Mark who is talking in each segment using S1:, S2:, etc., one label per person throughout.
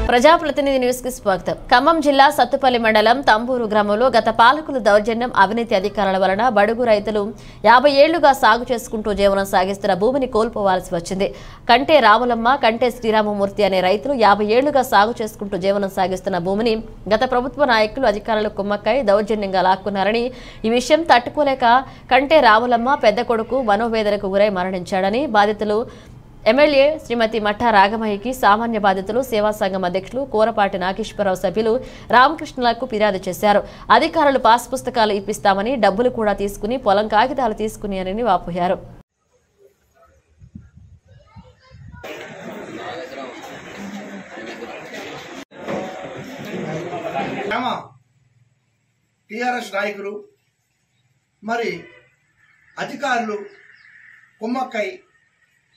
S1: ప్రజాప్రతినిధి న్యూస్ కి స్వాగతం. ఖమ్మం జిల్లా సత్తుపల్లి మండలం తంబూరు గ్రామంలో గత పాలకుల దౌర్జన్యం, అవినీతి అధికారుల వలన బడుగు రైతులు 50 ఏళ్లుగా సాగు చేసుకుంటూ జీవనం సాగిస్తున్న భూమిని కోల్పోవాల్సి వచ్చింది. కంటే రాములమ్మ, కంటే శ్రీరామమూర్తి అనే రైతులు 50 ఏళ్లుగా సాగు చేసుకుంటూ జీవనం సాగిస్తున్న భూమిని గత ప్రభుత్వ నాయకులు, అధికారులు కుమ్మక్కై దౌర్జన్యంగా లాక్కున్నారని, ఈ విషయం తట్టుకోలేక కంటే రాములమ్మ పెద్ద కొడుకు మనోవేదనకు గురై మరణించాడని బాధితులు ఎమ్మెల్యే శ్రీమతి మట్టా రాగమయ్యకి, సామాన్య బాధితులు సేవా సంఘం అధ్యక్షులు కోరపాటి నాగేశ్వరరావు సభ్యులు రామకృష్ణలకు ఫిర్యాదు చేశారు. అధికారులు పాస్ పుస్తకాలు ఇప్పిస్తామని, డబ్బులు కూడా తీసుకుని పొలం కాగితాలు తీసుకుని అని వాపోయారు.
S2: టిఆర్ఎస్ నాయకులు మరి అధికారులు కుమ్మక్కై,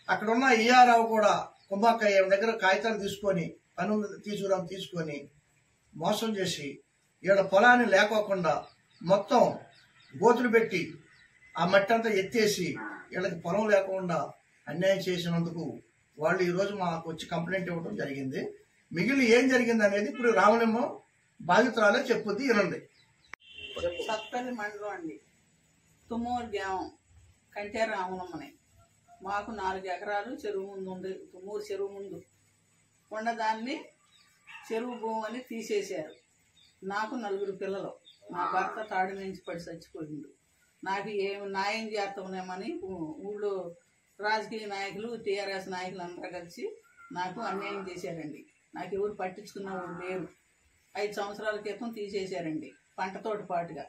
S2: అక్కడ ఉన్న ఈఆర్ఆవు కూడా కుమ్మక్కై దగ్గర కాగితాలు తీసుకొని తీసుకొని మోసం చేసి ఈడ పొలాన్ని లేకోకుండా మొత్తం గోతులు పెట్టి ఆ మట్టి అంతా ఎత్తేసి వీళ్ళకి పొలం లేకుండా అన్యాయం చేసినందుకు వాళ్ళు ఈరోజు మాకు వచ్చి కంప్లైంట్ ఇవ్వడం జరిగింది. మిగిలిన ఏం జరిగింది అనేది ఇప్పుడు రామలింగం బాధితురాలే చెప్పుద్ది, వినండి.
S3: సత్పల్లి మండలం అండి, తుమ్మూరు గ్రామం, కంటే రామలమ్మని. మాకు 4 ఎకరాలు చెరువు ముందు ఉంది. తుమ్మూరు చెరువు ముందు ఉండదాన్ని చెరువు భూమి అని తీసేశారు. నాకు 4 పిల్లలు. నా భర్త తాడు నుంచి పడి చచ్చిపోయిండు. నాకు ఏమి న్యాయం చేస్తామనేమని ఊళ్ళో రాజకీయ నాయకులు, టీఆర్ఎస్ నాయకులు అందరూ కలిసి నాకు అన్యాయం చేశారండి. నాకు ఎవరు పట్టించుకున్న వాళ్ళు లేరు. 5 సంవత్సరాల క్రితం తీసేశారండి, పంటతోటి పాటుగా.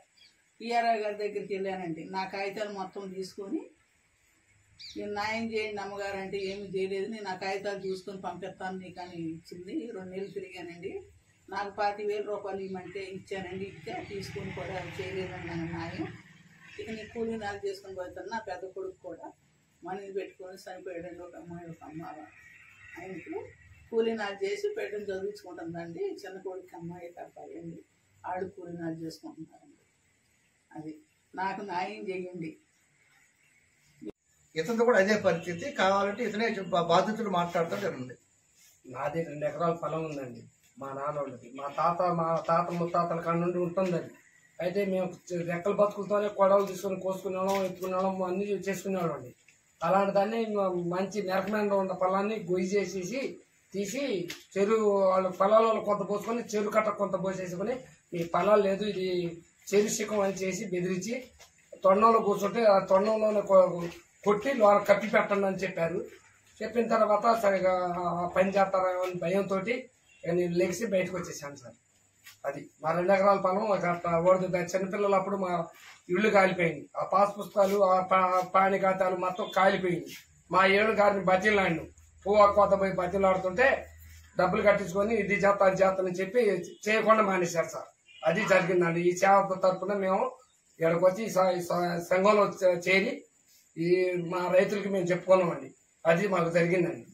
S3: ఈఆర్ఆర్ గారి దగ్గరికి వెళ్ళానండి. నా కాగితాలు మొత్తం తీసుకొని, నేను న్యాయం చేయండి అమ్మగారు అంటే ఏమి చేయలేదు, నేను ఆ కాగితాలు చూసుకొని పంపిస్తాను నీకు అని ఇచ్చింది. 2 నెలలు తిరిగానండి. నాకు 25,000 రూపాయలు ఇవ్వమంటే ఇచ్చానండి. ఇస్తే తీసుకొని కూడా చేయలేదండి నాకు న్యాయం. ఇక నీ కూలీ నాలు చేసుకొని పోతాను. నా పెద్ద కొడుకు కూడా మనీని పెట్టుకొని చనిపోయాడండి. ఒక అమ్మాయి, ఒక అమ్మ. ఆయనకు కూలీ నాలు చేసి పెట్టని చదివించుకుంటుందండి. చిన్న కొడుకు అమ్మాయి అబ్బాయి అండి, ఆడు కూలీ నాలు చేసుకుంటున్నారండి. అది నాకు న్యాయం చేయండి.
S2: ఇతను కూడా అదే పరిస్థితి. కావాలంటే ఇతనే బాధితులు మాట్లాడతాడు.
S4: నాది 2 ఎకరాల పొలం ఉందండి మా నాన్నోళ్ళకి. మా తాత ముత్తాతల కాడ నుండి ఉంటుందండి. అయితే మేము రెక్కల బతుకులతోనే కొడవలు తీసుకొని కోసుకునేవాళ్ళం, ఎత్తుకునేవాళ్ళం, అన్ని చేసుకునేవాళ్ళం అండి. అలాంటి దాన్ని మంచి నెరకమైన ఉన్న పొలాన్ని గొయ్యి చేసేసి తీసి చెరువు వాళ్ళ పొలాలలో కొంత పోసుకొని చెరువు కట్ట కొంత పోసేసుకొని, మీ పొలాలు లేదు ఇది చెరువు శిఖం అని చేసి బెదిరించి తొండంలో కూర్చుంటే ఆ తొండంలోనే కొట్టి వాళ్ళకి కప్పి పెట్టండి అని చెప్పారు. చెప్పిన తర్వాత సరిగా పని చేస్తారా అని భయంతో నేను లెగిసి బయటకు వచ్చేసాను సార్. అది మా 2 ఎకరాల పొలం. చిన్నపిల్లలు అప్పుడు మా ఇళ్ళు కాలిపోయింది. ఆ పాస్ పుస్తకాలు, ఆ పాని ఖాతాలు మొత్తం కాలిపోయింది. మా 7 గారిని బతిలాడిను. పువ్వు కోత పోయి బతిలాడుతుంటే డబ్బులు కట్టించుకొని ఇది చేస్తా అది చేస్తానని చెప్పి చేయకుండా మానేశారు సార్. అది జరిగిందండి. ఈ సేవ తరఫున మేము ఇక్కడికి వచ్చి సంఘంలో చేరి ఈ మా రైతులకి మేము చెప్పుకున్నామండి. అది మాకు జరిగిందండి.